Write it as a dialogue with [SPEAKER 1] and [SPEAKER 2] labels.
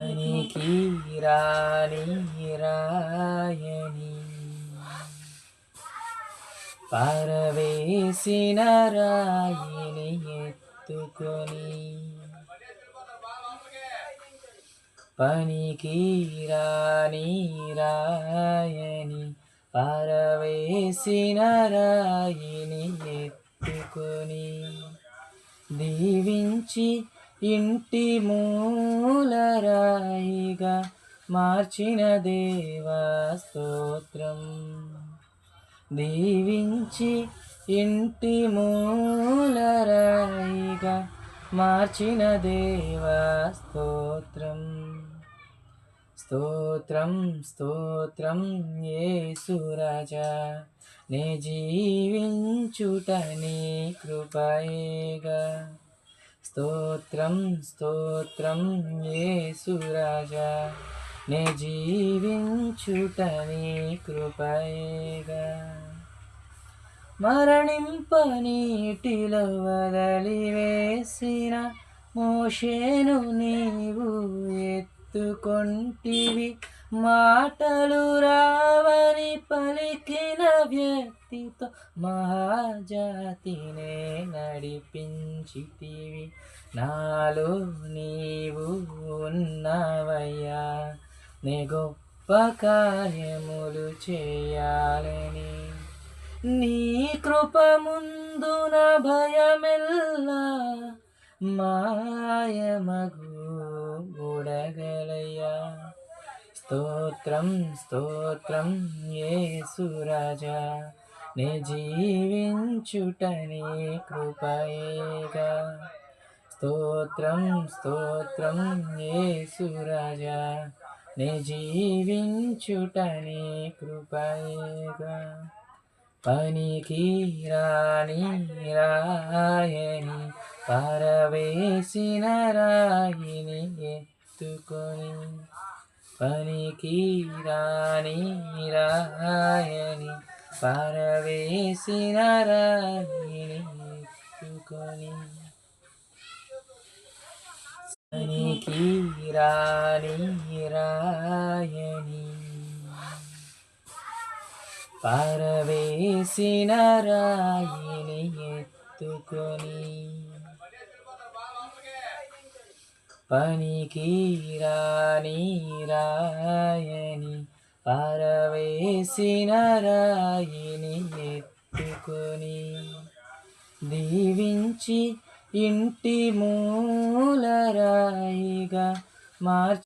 [SPEAKER 1] పనికి రాని రాయని పారవేసిన రాయిని ఎత్తుకొని పనికి రాని రాయని పారవేసిన రాయిని ఎత్తుకొని దీవించి ఇంటి మూలరాయిగా మార్చిన దేవా స్తోత్రం. దీవించి ఇంటి మూలరాయిగా మార్చిన దేవా స్తోత్రం. స్తోత్రం స్తోత్రం యేసు రాజా, నే జీవించుట నీ కృపయేగా. స్తోత్రం స్తోత్రం యేసు రాజా, నే జీవించుట నీ కృపయేగా. మరణింప నీటిలో వదలివేసిన మోషేను నీవు ఎత్తుకొంటివి. మాటలు రావని పలికిన వ్యక్తితో మహాజాతినే నడిపించితివి. నాలో నీవు ఉన్నవయ్యా, నే గొప్ప కార్యములు చేయాలని. నీ కృప ముందున భయమెల్లా మాయమగు ఉడగలయ్యా. స్తోత్రం స్తోత్రం యేసు రాజా, నే జీవించుట నీ కృపయేగా. స్తోత్రం స్తోత్రం యేసు రాజా, నే జీవించుట నీ కృపయేగా. పనికి రాని రాయని పారవేసిన రాయిని ఎత్తుకొని పనికి రాని రాయని పారవేసిన రాయిని ఎత్తుకొని పనికి రాని రాయని పారవేసిన రాయిని ఎత్తుకొని పనికి రాని రాయని పారవేసిన రాయిని ఎత్తుకొని దీవించి ఇంటి మూలరాయిగా మార్చి